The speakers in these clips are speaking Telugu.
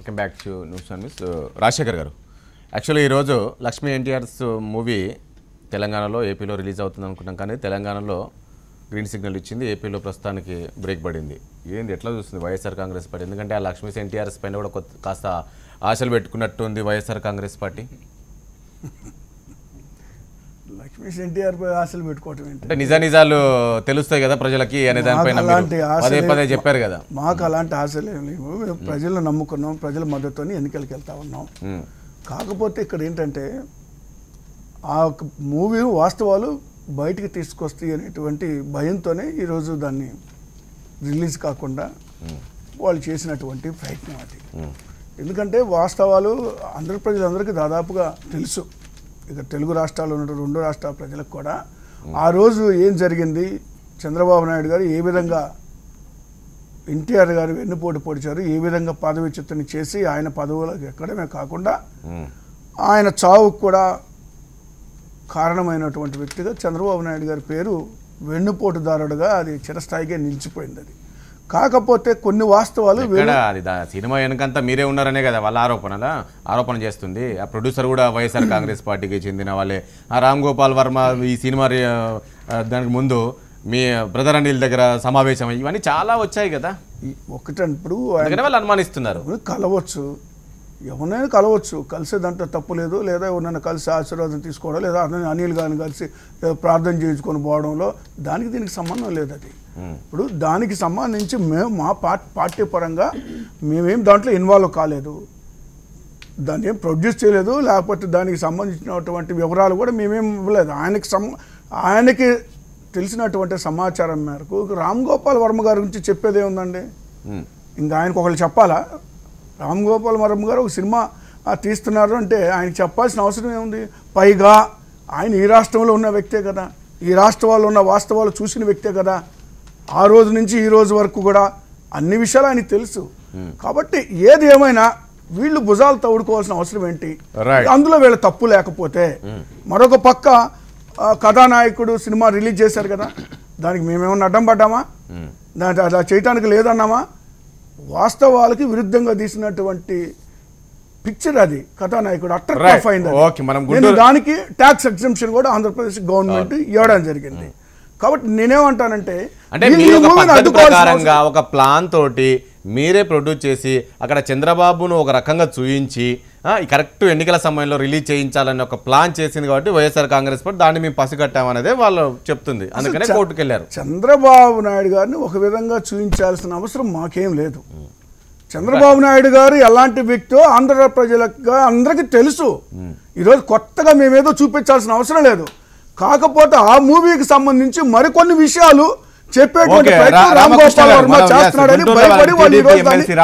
Welcome back to news and miss Rajasekhar గారు. యాక్చువల్లీ ఈరోజు లక్ష్మీ ఎన్టీఆర్స్ మూవీ తెలంగాణలో ఏపీలో రిలీజ్ అవుతుంది అనుకున్నాం, కానీ తెలంగాణలో గ్రీన్ సిగ్నల్ ఇచ్చింది, ఏపీలో ప్రస్తుతానికి బ్రేక్ పడింది. ఏంది ఎట్లా చూస్తుంది వైఎస్ఆర్ కాంగ్రెస్ పార్టీ? ఎందుకంటే ఆ లక్ష్మీ ఎన్టీఆర్స్ పైన కూడా కాస్త ఆశలు పెట్టుకున్నట్టు ఉంది వైఎస్ఆర్ కాంగ్రెస్ పార్టీ. లక్ష్మీ ఎన్టీఆర్ ఆశలు పెట్టుకోవటం అంటే నిజాలు తెలుస్తాయి కదా ప్రజలకి అనే దానిపైన పదే పదే చెప్పారు కదా. మాకు అలాంటి ఆశలు ఏం లేవు. ప్రజలను నమ్ముకున్నాం, ప్రజల మద్దతుని ఎన్నికలకు వెళ్తా ఉన్నాం. కాకపోతే ఇక్కడ ఏంటంటే ఆ మూవీ వాస్తవాలు బయటికి తీసుకొస్తాయి అనేటువంటి భయంతోనే ఈరోజు దాన్ని రిలీజ్ కాకుండా వాళ్ళు చేసినటువంటి ప్రయత్నం అది. ఎందుకంటే వాస్తవాలు అందరి ప్రజలందరికీ దాదాపుగా తెలుసు. ఇక తెలుగు రాష్ట్రాల్లో ఉన్న 2 రాష్ట్రాల ప్రజలకు కూడా ఆ రోజు ఏం జరిగింది, చంద్రబాబు నాయుడు గారు ఏ విధంగా ఎన్టీఆర్ గారు వెన్నుపోటు పొడిచారు, ఏ విధంగా పదవిచ్యుతిని చేసి ఆయన పదవులకు ఎక్కడమే కాకుండా ఆయన చావుకు కూడా కారణమైనటువంటి వ్యక్తిగా చంద్రబాబు నాయుడు గారి పేరు వెన్నుపోటుదారుడుగా అది చిరస్థాయిగా నిలిచిపోయింది. అది కాకపోతే కొన్ని వాస్తవాలు సినిమా వెనకంతా మీరే ఉన్నారనే కదా వాళ్ళ ఆరోపణ చేస్తుంది. ఆ ప్రొడ్యూసర్ కూడా వైఎస్ఆర్ కాంగ్రెస్ పార్టీకి చెందిన వాళ్ళే. ఆ రామ్ గోపాల్ వర్మ ఈ సినిమా దానికి ముందు మీ బ్రదర్ అనిల్ దగ్గర సమావేశం ఇవన్నీ చాలా వచ్చాయి కదా. ఒకటప్పుడు వాళ్ళు అనుమానిస్తున్నారు. కలవచ్చు, ఎవరైనా కలవచ్చు, కలిసే దాంట్లో తప్పు లేదు. లేదా ఎవరైనా కలిసి ఆశీర్వాదం తీసుకోవడం, లేదా అనిల్ గారిని కలిసి ప్రార్థన చేయించుకొని పోవడంలో దానికి దీనికి సంబంధం లేదు. అది ఇప్పుడు దానికి సంబంధించి మేము మా పార్టీ పరంగా మేమేం దాంట్లో ఇన్వాల్వ్ కాలేదు, దాన్ని ఏం ప్రొడ్యూస్ చేయలేదు, లేకపోతే దానికి సంబంధించినటువంటి వివరాలు కూడా మేమేం ఇవ్వలేదు. ఆయనకి తెలిసినటువంటి సమాచారం మేరకు రామ్ గోపాల్ వర్మ గారి గురించి చెప్పేది ఏముందండి? ఇంకా ఆయనకు ఒకళ్ళు చెప్పాలా? రామ్ గోపాల్ వర్మ గారు ఒక సినిమా తీస్తున్నారు అంటే ఆయనకు చెప్పాల్సిన అవసరం ఏముంది? పైగా ఆయన ఈ రాష్ట్రంలో ఉన్న వ్యక్తే కదా, ఈ రాష్ట్రాల్లో ఉన్న వాస్తవాలు చూసిన వ్యక్తే కదా. ఆ రోజు నుంచి ఈ రోజు వరకు కూడా అన్ని విషయాలు ఆయనకు తెలుసు. కాబట్టి ఏది ఏమైనా వీళ్ళు భుజాలు తవ్వుకోవాల్సిన అవసరం ఏంటి? అందులో వీళ్ళ తప్పు లేకపోతే మరొక పక్క కథానాయకుడు సినిమా రిలీజ్ చేశారు కదా, దానికి మేమేమన్నా అడ్డం పడ్డామా? దాని అలా చేయటానికి లేదన్నామా? వాస్తవాలకి విరుద్ధంగా తీసినటువంటి పిక్చర్ అది. కథానాయకుడు అట్టర్ టఫ్ అయింది. దానికి ట్యాక్స్ ఎగ్జంప్షన్ కూడా ఆంధ్రప్రదేశ్ గవర్నమెంట్ ఇవ్వడం జరిగింది. కాబట్టి నేనేమంటానంటే ఒక ప్లాన్ తోటి మీరే ప్రొడ్యూస్ చేసి అక్కడ చంద్రబాబును ఒక రకంగా చూయించి కరెక్ట్ ఎన్నికల సమయంలో రిలీజ్ చేయించాలని ఒక ప్లాన్ చేసింది కాబట్టి వైఎస్ఆర్ కాంగ్రెస్ పార్టీ దాన్ని మేము పసిగట్టామనేదే వాళ్ళు చెప్తుంది. అందుకనే కోర్టుకు వెళ్ళారు. చంద్రబాబు నాయుడు గారిని ఒక విధంగా చూయించాల్సిన అవసరం మాకేం లేదు. చంద్రబాబు నాయుడు గారు ఎలాంటి వ్యక్తో ఆంధ్ర ప్రజలకు అందరికీ తెలుసు. ఈరోజు కొత్తగా మేమేదో చూపించాల్సిన అవసరం లేదు. కాకపోతే ఆ మూవీకి సంబంధించి మరికొన్ని విషయాలు చెప్పేటువంటి ప్రయత్నం రామ్ గోపాల్ వర్మ చేస్తున్నాడని భయపడి వాళ్ళు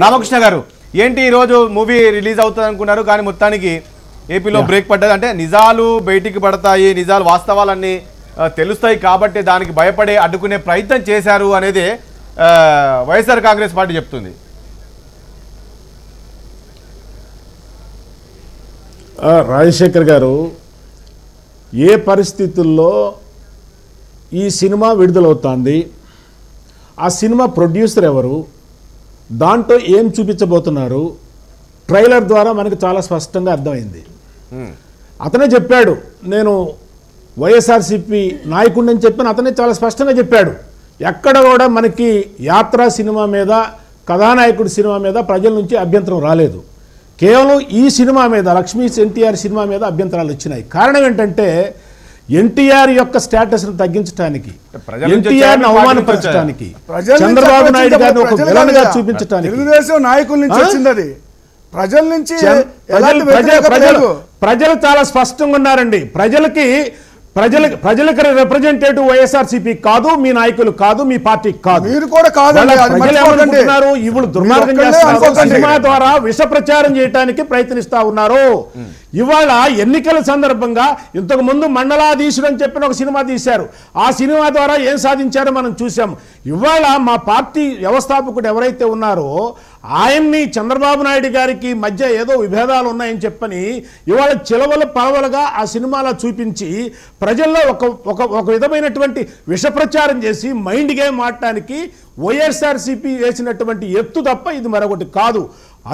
రామకృష్ణ గారు ఏంటి ఈ రోజు మూవీ రిలీజ్ అవుతుంది అనుకున్నారు, కానీ మొత్తానికి ఏపీలో బ్రేక్ పడ్డది. అంటే నిజాలు బయటికి పడతాయి, నిజాలు వాస్తవాలన్నీ తెలుస్తాయి కాబట్టి దానికి భయపడే అడ్డుకునే ప్రయత్నం చేశారు అనేది వైఎస్ఆర్ కాంగ్రెస్ పార్టీ చెప్తుంది. రాజశేఖర్ గారు, ఏ పరిస్థితుల్లో ఈ సినిమా విడుదలవుతుంది, ఆ సినిమా ప్రొడ్యూసర్ ఎవరు, దాంట్లో ఏం చూపించబోతున్నారు, ట్రైలర్ ద్వారా మనకు చాలా స్పష్టంగా అర్థమైంది. అతనే చెప్పాడు, నేను వైఎస్ఆర్సీపీ నాయకుడిని చెప్పాను, అతనే చాలా స్పష్టంగా చెప్పాడు. ఎక్కడ కూడా మనకి యాత్ర సినిమా మీద, కథానాయకుడి సినిమా మీద ప్రజల నుంచి అభ్యంతరం రాలేదు. కేవలం ఈ సినిమా మీద, లక్ష్మీ ఎన్టీఆర్ సినిమా మీద అభ్యంతరాలు వచ్చినాయి. కారణం ఏంటంటే ఎన్టీఆర్ యొక్క స్టేటస్ ను తగ్గించడానికి, ఎన్టీఆర్ అవమానపరచడానికి, చంద్రబాబు నాయుడు గారిని ఒక విలన్ గా చూపించడానికి తెలుగుదేశం నాయకుల నుంచి వచ్చింది. అది ప్రజల నుంచి ప్రజలు చాలా స్పష్టంగా ఉన్నారండి. ప్రజలకి రిప్రజెంటేటివ్ వైఎస్ఆర్సీపీ కాదు, మీ నాయకులు కాదు, మీ పార్టీ కాదు. మీరు కూడా కాదండి. ఇప్పుడు దుర్మార్గం చేస్తున్నారు, సినిమా ద్వారా విష ప్రచారం చేయడానికి ప్రయత్నిస్తా ఉన్నారు. ఇవాళ ఎన్నికల సందర్భంగా ఇంతకు ముందు మండలాధీశుడు అని చెప్పిన ఒక సినిమా తీశారు. ఆ సినిమా ద్వారా ఏం సాధించారో మనం చూసాం. ఇవాళ మా పార్టీ వ్యవస్థాపకుడు ఎవరైతే ఉన్నారో ఆయన్ని చంద్రబాబు నాయుడు గారికి మధ్య ఏదో విభేదాలు ఉన్నాయని చెప్పని ఇవాళ చిలవలు పలవలుగా ఆ సినిమాలో చూపించి ప్రజల్లో ఒక విధమైనటువంటి విషప్రచారం చేసి మైండ్ గేమ్ ఆడటానికి వైఎస్ఆర్సీపీ వేసినటువంటి ఎత్తు తప్ప ఇది మరొకటి కాదు.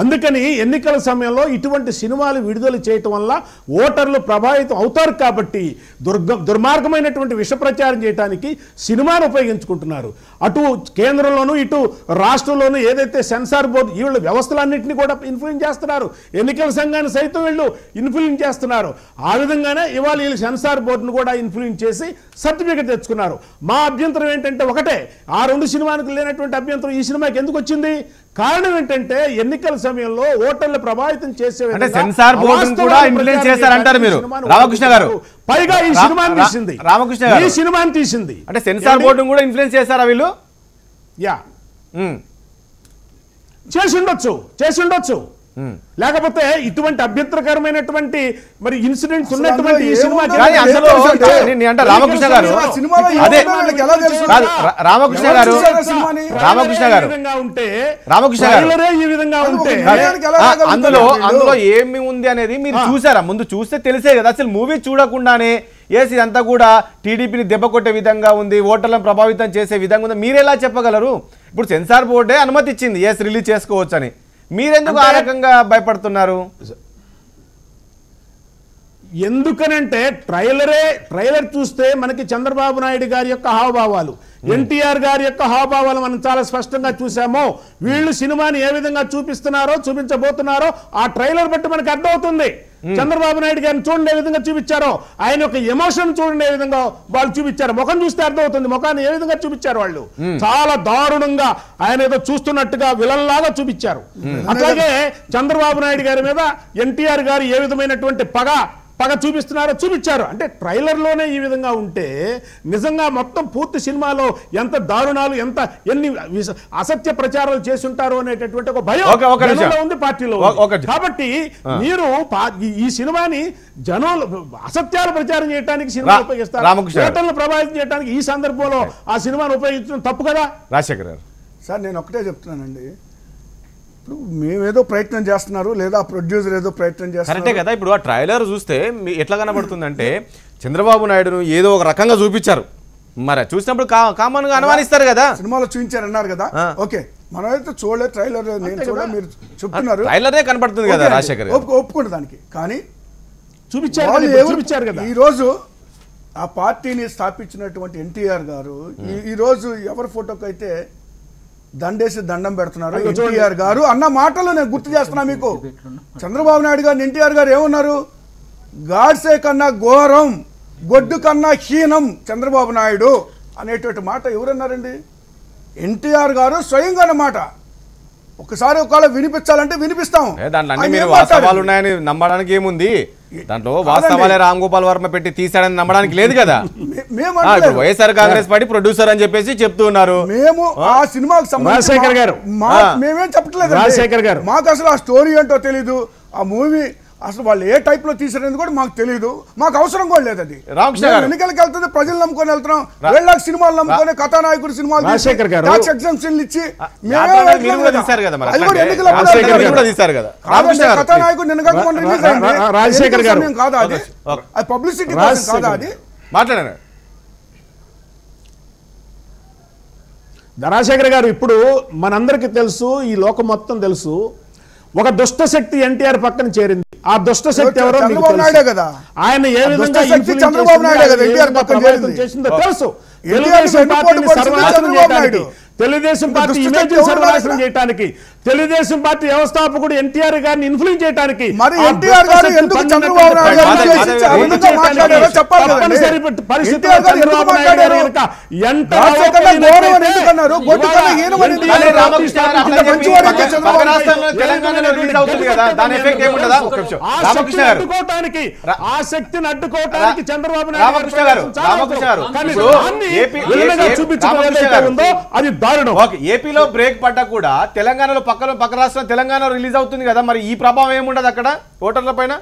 అందుకని ఎన్నికల సమయంలో ఇటువంటి సినిమాలు విడుదల చేయటం వల్ల ఓటర్లు ప్రభావితం అవుతారు కాబట్టి దుర్మార్గమైనటువంటి విషప్రచారం చేయడానికి సినిమాను ఉపయోగించుకుంటున్నారు. అటు కేంద్రంలోనూ ఇటు రాష్ట్రంలోనూ ఏదైతే సెన్సార్ బోర్డు వీళ్ళు వ్యవస్థలన్నింటినీ కూడా ఇన్ఫ్లుయెన్స్ చేస్తున్నారు, ఎన్నికల సంఘాన్ని సైతం వీళ్ళు ఇన్ఫ్లుయెన్స్ చేస్తున్నారు. ఆ విధంగానే ఇవాళ వీళ్ళు సెన్సార్ బోర్డును కూడా ఇన్ఫ్లుయెన్స్ చేసి సర్టిఫికెట్ తెచ్చుకున్నారు. మా అభ్యంతరం ఏంటంటే ఒకటే, ఆ 2 సినిమాలకు లేనటువంటి అభ్యంతరం ఈ సినిమాకి ఎందుకు వచ్చింది? కారణం ఏంటంటే ఎన్నికల సమయంలో ఓటర్లు ప్రభావితం చేసే అంటే సెన్సార్ బోర్డును కూడా ఇన్ఫ్లుయెన్స్ చేశారంటారు మీరు రామకృష్ణ గారు. పైగా ఈ సినిమాని తీసింది రామకృష్ణ గారు, ఈ సినిమాని తీసింది అంటే సెన్సార్ బోర్డును కూడా ఇన్ఫ్లుయెన్స్ చేశారా వీళ్ళు? యా చేసి ఉండొచ్చు. లేకపోతే ఇటువంటి అభ్యంతరకరమైనటువంటి మరి ఇన్సిడెంట్స్ ఉన్నటువంటి ఈ సినిమా రామకృష్ణ గారు అదే రామకృష్ణ గారు ఈ విధంగా ఉంటే అందులో ఏమి ఉంది అనేది మీరు చూసారా? ముందు చూస్తే తెలిసే కదా. అసలు మూవీ చూడకుండానే ఎస్ ఇదంతా కూడా టీడీపీని దెబ్బ కొట్టే విధంగా ఉంది, ఓటర్లను ప్రభావితం చేసే విధంగా ఉంది మీరు ఎలా చెప్పగలరు? ఇప్పుడు సెన్సార్ బోర్డే అనుమతి ఇచ్చింది ఎస్ రిలీజ్ చేసుకోవచ్చు అని, మీరెందుకు ఆ రకంగా భయపడుతున్నారు? ఎందుకనంటే ట్రైలర్ చూస్తే మనకి చంద్రబాబు నాయుడు గారి యొక్క హావభావాలు, ఎన్టీఆర్ గారి యొక్క హావభావాలు మనం చాలా స్పష్టంగా చూసామో. వీళ్ళు సినిమాని ఏ విధంగా చూపించబోతున్నారో ఆ ట్రైలర్ బట్టి మనకి అర్థమవుతుంది. చంద్రబాబు నాయుడు గారిని చూడండి ఏ విధంగా చూపించారో, ఆయన యొక్క ఎమోషన్ చూడండి ఏ విధంగా వాళ్ళు చూపించారు. ముఖం చూస్తే అర్థమవుతుంది ముఖాన్ని ఏ విధంగా చూపించారు వాళ్ళు. చాలా దారుణంగా ఆయన ఏదో చూస్తున్నట్టుగా విలన్లాగా చూపించారు. అట్లాగే చంద్రబాబు నాయుడు గారి మీద ఎన్టీఆర్ గారు ఏ విధమైనటువంటి పగ చూపించారు. అంటే ట్రైలర్లోనే ఈ విధంగా ఉంటే నిజంగా మొత్తం పూర్తి సినిమాలో ఎంత దారుణాలు, ఎన్ని అసత్య ప్రచారాలు చేసి ఉంటారు అనేటటువంటి ఒక భయం ఉంది పార్టీలో. కాబట్టి మీరు ఈ సినిమాని జనాలు అసత్యాలు ప్రచారం చేయడానికి సినిమా ఉపయోగిస్తారు, ఓటర్లను ప్రభావితం చేయడానికి ఈ సందర్భంలో ఆ సినిమాను ఉపయోగించడం తప్పు కదా. రాజశేఖర్ గారు సార్ నేను ఒకటే చెప్తున్నానండి, ఇప్పుడు మేమేదో ప్రయత్నం చేస్తున్నారు లేదా ప్రొడ్యూసర్ ఏదో ప్రయత్నం చేస్తున్నారు కరెక్టే కదా. ఇప్పుడు ఆ ట్రైలర్ చూస్తే ఎట్లా కనబడుతుందంటే చంద్రబాబు నాయుడును ఏదో ఒక రకంగా చూపించారు, మరి చూసినప్పుడు కామన్ గా అనుమానిస్తారు కదా. సినిమాలో చూపించారు అన్నారు కదా, ఓకే మనమైతే చూడలేదు ట్రైలర్, నేను చూడ మీరు చెప్తున్నారు ట్రైలరే కనబడుతుంది కదా రాజశేఖర్ ఒప్పుకుంటు దానికి. కానీ చూపించారు కదా. ఈ రోజు ఆ పార్టీని స్థాపించినటువంటి ఎన్టీఆర్ గారు ఈ రోజు ఎవరి ఫోటోకి అయితే దండేసి దండం పెడుతున్నారు ఎన్టీఆర్ గారు అన్న మాటలు నేను గుర్తు చేస్తున్నా మీకు. చంద్రబాబు నాయుడు గారు ఎన్టీఆర్ గారు ఏమన్నారు? గాడ్సే కన్నా ఘోరం, గొడ్డు కన్నా హీనం చంద్రబాబు నాయుడు అనేటువంటి మాట ఎవరన్నారండి? ఎన్టీఆర్ గారు స్వయంగా అన్నమాట. ఒకసారి ఒకవేళ వినిపించాలంటే వినిపిస్తాం. వాస్తవాలు ఉన్నాయని నమ్మడానికి ఏముంది? దాంట్లో వాస్తవాలే రామ్ గోపాల్ వర్మ పెట్టి తీసాడని నమ్మడానికి లేదు కదా. వైఎస్ఆర్ కాంగ్రెస్ పార్టీ ప్రొడ్యూసర్ అని చెప్పేసి చెప్తున్నారు. మేము ఆ సినిమాకు సంబంధించి మేమేం చెప్పట్లేదు రాజశేఖర్ గారు, మాకు అసలు ఆ స్టోరీ ఏంటో తెలీదు, ఆ మూవీ అసలు వాళ్ళు ఏ టైప్ లో తీసారని కూడా మాకు తెలియదు, మాకు అవసరం కూడా లేదు. అది ఎన్నికలకు వెళ్తుంది, ప్రజలు నమ్ముకొని వెళ్తున్నాం, 2 లక్షల సినిమాలు నమ్ముకొని కథానాయకుడు సినిమాలు ఎగ్జామ్షన్ ఇచ్చి కథానాయకుడు నిన్న కాదా అది పబ్లిసిటీ కాదా అది? మాట్లాడారు రాజశేఖర్ గారు. ఇప్పుడు మనందరికీ తెలుసు, ఈ లోకం మొత్తం తెలుసు, ఒక దుష్ట శక్తి ఎన్టీఆర్ పక్కన చేరింది. ఆ దుష్ట శక్తి ఎవరో ఆయన ఏ విధంగా చంద్రబాబు నాయుడు కదా ఎన్టీఆర్ పక్కన చేసిందో తెలుసు. తెలుగుదేశం పార్టీని సర్వనాశనం చేయడానికి, తెలుగుదేశం పార్టీ ఇమేజ్ సర్వనాశనం చేయడానికి, తెలుగుదేశం పార్టీ వ్యవస్థాపకుడు ఎన్టీఆర్ గారిని ఇన్ఫ్లుయెన్స్ చేయడానికి అడ్డుకోవటానికి, ఆ శక్తిని అడ్డుకోవటానికి చంద్రబాబు నాయుడు అది దారుణం. ఏపీలో బ్రేక్ పడ్డా కూడా తెలంగాణలో పక్క రాష్ట్రం తెలంగాణ రిలీజ్ అవుతుంది కదా, మరి ఈ ప్రభావం ఏముండదు అక్కడ ఓటర్ల పైన?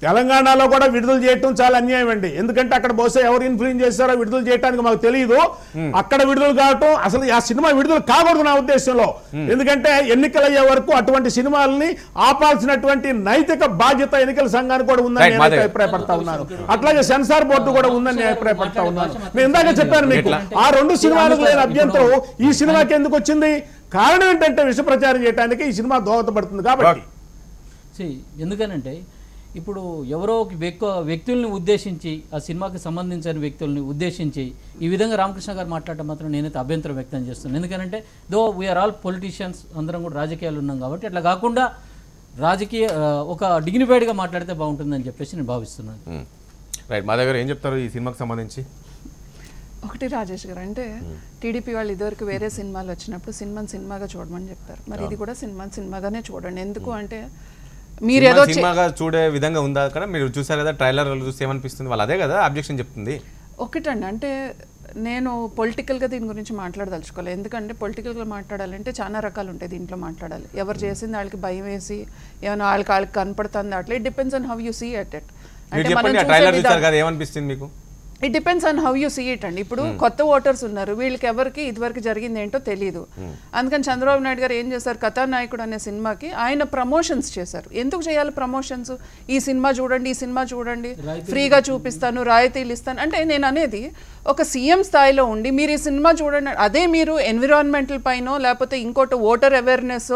తెలంగాణలో కూడా విడుదల చేయటం చాలా అన్యాయం అండి. ఎందుకంటే అక్కడ బహుశా ఎవరు ఇన్ఫ్లుయెన్స్ చేస్తారో విడుదల చేయడానికి మాకు తెలియదు. అక్కడ విడుదల కావటం అసలు ఆ సినిమా విడుదల కాకూడదు నా ఉద్దేశంలో. ఎందుకంటే ఎన్నికలయ్యే వరకు అటువంటి సినిమాలని ఆపాల్సినటువంటి నైతిక బాధ్యత ఎన్నికల సంఘానికి కూడా ఉందని నేను అభిప్రాయపడతా ఉన్నాను. అట్లాగే సెన్సార్ బోర్డు కూడా ఉందని నేను అభిప్రాయపడతా ఉన్నాను. నేను ఇందాక చెప్పాను మీకు, ఆ 2 సినిమాలకు లేని అభ్యంతరం ఈ సినిమాకి ఎందుకు వచ్చింది? కారణం ఏంటంటే విష ప్రచారం చేయడానికి ఈ సినిమా దోహదపడుతుంది కాబట్టి. ఎందుకనంటే ఇప్పుడు ఎవరో వ్యక్తుల్ని ఉద్దేశించి, ఆ సినిమాకి సంబంధించిన వ్యక్తుల్ని ఉద్దేశించి ఈ విధంగా రామకృష్ణ గారు మాట్లాడటం మాత్రం నేనైతే అభ్యంతరం వ్యక్తం చేస్తున్నాను. ఎందుకంటే దో వీఆర్ ఆల్ పొలిటీషియన్స్, అందరం కూడా రాజకీయాలు ఉన్నాం కాబట్టి అట్లా కాకుండా ఒక డిగ్నిఫైడ్గా మాట్లాడితే బాగుంటుందని చెప్పేసి నేను భావిస్తున్నాను. రైట్, మా దగ్గర ఏం చెప్తారు ఈ సినిమాకి సంబంధించి? ఒకటి రాజేష్ గారు, అంటే టీడీపీ వాళ్ళు ఇదివరకు వేరే సినిమాలు వచ్చినప్పుడు సినిమాగా చూడమని చెప్తారు. మరి ఇది కూడా సినిమాగానే చూడండి. ఎందుకు అంటే మీరు ఏదో సినిమాగా చూడే విధంగా ఉందా? కదా మీరు చూసారు కదా, ట్రైలర్ చూస్తే ఏమనిపిస్తుంది? వాళ్ళు అదే కదా అబ్జెక్షన్ చెప్తుంది. ఒకటండి, అంటే నేను పొలిటికల్గా దీని గురించి మాట్లాడదలుచుకోవాలి. ఎందుకంటే పొలిటికల్గా మాట్లాడాలంటే చాలా రకాలు ఉంటాయి. దీంట్లో మాట్లాడాలి, ఎవరు చేసింది వాళ్ళకి భయం వేసి ఏమైనా వాళ్ళకి కనపడుతుంది అట్లా. It depends on how you see at it. ఏమనిపిస్తుంది మీకు? It depends on how you see it అండి. ఇప్పుడు కొత్త ఓటర్స్ ఉన్నారు, వీళ్ళకి ఎవరికి ఇదివరకు జరిగింది ఏంటో తెలియదు. అందుకని చంద్రబాబు నాయుడు గారు ఏం చేశారు, కథానాయకుడు అనే సినిమాకి ఆయన ప్రమోషన్స్ చేశారు. ఎందుకు చేయాలి ప్రమోషన్స్? ఈ సినిమా చూడండి, ఫ్రీగా చూపిస్తాను, రాయితీలు ఇస్తాను అంటే. నేను అనేది ఒక సీఎం స్థాయిలో ఉండి మీరు ఈ సినిమా చూడండి, అదే మీరు ఎన్విరాన్మెంటల్ పైనో లేకపోతే ఇంకోటి ఓటర్ అవేర్నెస్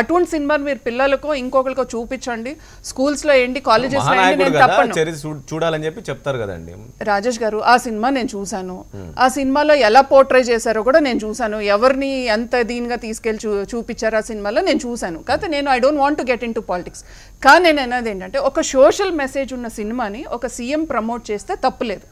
అటువంటి సినిమా మీరు పిల్లలకో ఇంకొకరికో చూపించండి. స్కూల్స్లో ఏంటి, కాలేజెస్లో ఏంటి, నేను తప్పను చూడాలని చెప్పి చెప్తారు కదండి రాజేష్ గారు. ఆ సినిమా నేను చూశాను, ఆ సినిమాలో ఎలా పోర్ట్రే చేశారో కూడా నేను చూశాను, ఎవరిని ఎంత దీనిగా తీసుకెళ్ళి చూపించారు ఆ సినిమాలో నేను చూశాను. కాకపోతే నేను I don't want to get in to politics. కానీ నేను అనేది ఏంటంటే ఒక సోషల్ మెసేజ్ ఉన్న సినిమాని ఒక సీఎం ప్రమోట్ చేస్తే తప్పులేదు.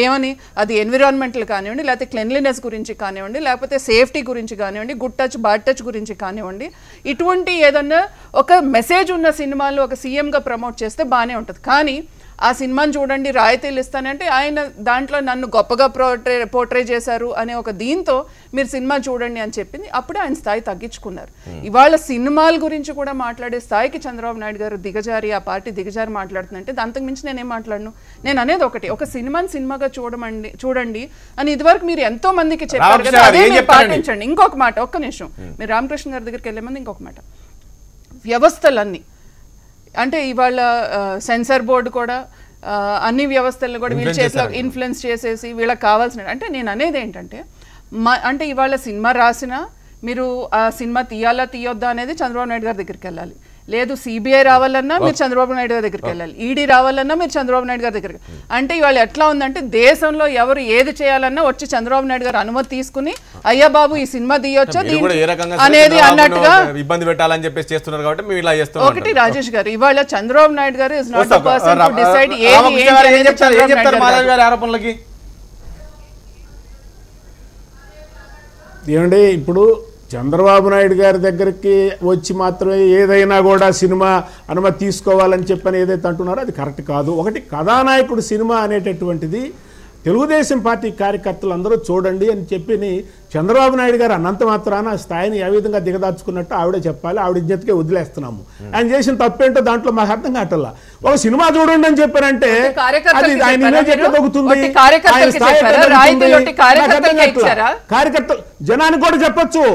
ఏమని, అది ఎన్విరాన్మెంటల్ కానివ్వండి, లేకపోతే క్లెన్లీనెస్ గురించి కానివ్వండి, లేకపోతే సేఫ్టీ గురించి కానివ్వండి, గుడ్ టచ్ బాడ్ టచ్ గురించి కానివ్వండి, ఇటువంటి ఏదన్నా ఒక మెసేజ్ ఉన్న సినిమాలు ఒక సీఎంగా ప్రమోట్ చేస్తే బాగానే ఉంటుంది. కానీ ఆ సినిమాని చూడండి, రాయితీలు ఇస్తానంటే ఆయన దాంట్లో నన్ను గొప్పగా పోర్ట్రే చేశారు అనే ఒక దీంతో మీరు సినిమా చూడండి అని చెప్పింది. అప్పుడే ఆయన స్థాయి తగ్గించుకున్నారు. ఇవాళ సినిమాల గురించి కూడా మాట్లాడే స్థాయికి చంద్రబాబు నాయుడు గారు దిగజారి, ఆ పార్టీ దిగజారి మాట్లాడుతుందంటే అంతకు మించి నేనేం మాట్లాడను. నేను అనేది ఒకటి, ఒక సినిమాగా చూడండి అని ఇదివరకు మీరు ఎంతో మందికి చెప్పారు కదా, అదే మీరు పాటించండి. ఇంకొక మాట, ఒక్క నిమిషం, మీరు రామకృష్ణ గారి దగ్గరికి వెళ్ళే ముందు ఇంకొక మాట, వ్యవస్థలన్నీ అంటే ఇవాళ సెన్సార్ బోర్డు కూడా అన్ని వ్యవస్థలను కూడా వీళ్ళ చేతిలో ఇన్ఫ్లుయెన్స్ చేసేసి వీళ్ళకి కావాల్సిన, అంటే నేను అనేది ఏంటంటే అంటే ఇవాళ సినిమా రాసినా మీరు ఆ సినిమా తీయొద్దా అనేది చంద్రబాబు నాయుడు గారి దగ్గరికి వెళ్ళాలి. లేదు సిబిఐ రావాలన్నా మీరు చంద్రబాబు నాయుడు గారి దగ్గరికి వెళ్ళాలి, ఈడీ రావాలన్నా మీరు చంద్రబాబు నాయుడు గారి దగ్గరికి. అంటే ఇవాళ ఎట్లా ఉందంటే దేశంలో ఎవరు ఏది చేయాలన్నా వచ్చి చంద్రబాబు నాయుడు గారు అనుమతి తీసుకుని అయ్యా బాబు ఈ సినిమా తీయొచ్చా అనేది అన్నట్టుగా ఇబ్బంది పెట్టాలని చెప్పేసి చేస్తున్నారు కాబట్టి మేము ఇలా చేస్తాం. ఒకటి రాజేష్ గారు, ఇవాళ చంద్రబాబు నాయుడు గారు is not the person to decide ఆరోపణలకి. ఏమండి, ఇప్పుడు చంద్రబాబు నాయుడు గారి దగ్గరికి వచ్చి మాత్రమే ఏదైనా కూడా సినిమా అనుమతి తీసుకోవాలని చెప్పని ఏదైతే అంటున్నారో అది కరెక్ట్ కాదు. ఒకటి, కథానాయకుడు సినిమా అనేటటువంటిది తెలుగుదేశం పార్టీ కార్యకర్తలు అందరూ చూడండి అని చెప్పి చంద్రబాబు నాయుడు గారు అన్నంత మాత్రాన స్థాయిని ఏ విధంగా దిగదార్చుకున్నట్టు ఆవిడే చెప్పాలి. ఆవిడ ఇజ్జత్కే వదిలేస్తున్నాము. ఆయన చేసిన తప్పేంటో దాంట్లో మాకు అర్థం కావట్లా. ఒక సినిమా చూడండి అని చెప్పారంటే అది ఆయన ఇమేజ్ ఎట్లా తగ్గుతుంది? కార్యకర్తలు జనానికి కూడా చెప్పొచ్చు,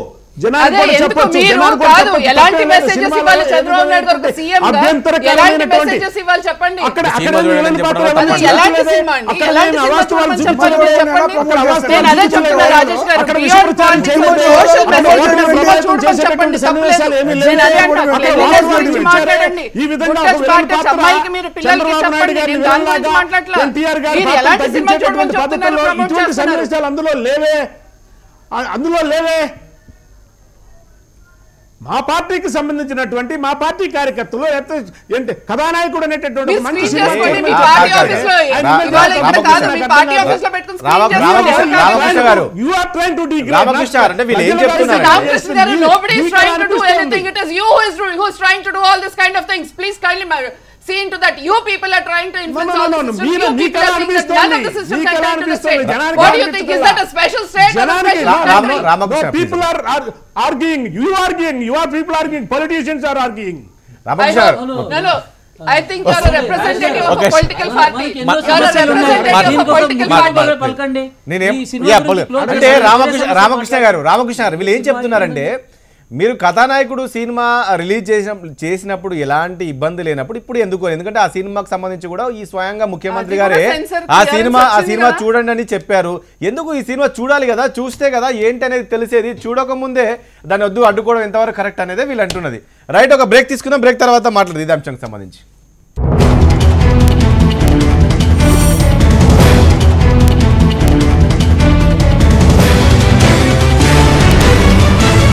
అందులో లేవే. మా పార్టీకి సంబంధించినటువంటి మా పార్టీ కార్యకర్తలు ఏంటి కథానాయకుడు అనేటటువంటి మంచి See into that. You people are trying to influence all the system. You people are saying that none of the system can enter the state. What do you think? Is that a special state or a special country? No, people are arguing. You are arguing. You are people arguing. Politicians are arguing. No. I think you are a representative of a political party. మనకి ఎన్నో You are a సమస్యలు ఉన్నాయి. representative of a దీనికోసం political మీరు party. మాట్లాడే పలకండి. నేనేం ఈ సినిమా యా, గురించి close అంటే చేసి రామకృష్ణ గారు వీళ్ళు ఏం చెప్తున్నారంటే మీరు కథానాయకుడు సినిమా రిలీజ్ చేసినప్పుడు ఎలాంటి ఇబ్బంది లేనప్పుడు ఇప్పుడు ఎందుకు, ఎందుకంటే ఆ సినిమాకి సంబంధించి కూడా ఈ స్వయంగా ముఖ్యమంత్రి గారే ఆ సినిమా చూడండి అని చెప్పారు. ఎందుకు ఈ సినిమా చూడాలి కదా, చూస్తే కదా ఏంటి అనేది తెలిసేది, చూడకముందే దాన్ని వద్దు అడ్డుకోవడం ఎంతవరకు కరెక్ట్ అనేది వీళ్ళు అంటున్నది. రైట్, ఒక బ్రేక్ తీసుకుందాం, బ్రేక్ తర్వాత మాట్లాడదు ఇదే అంశానికి సంబంధించి.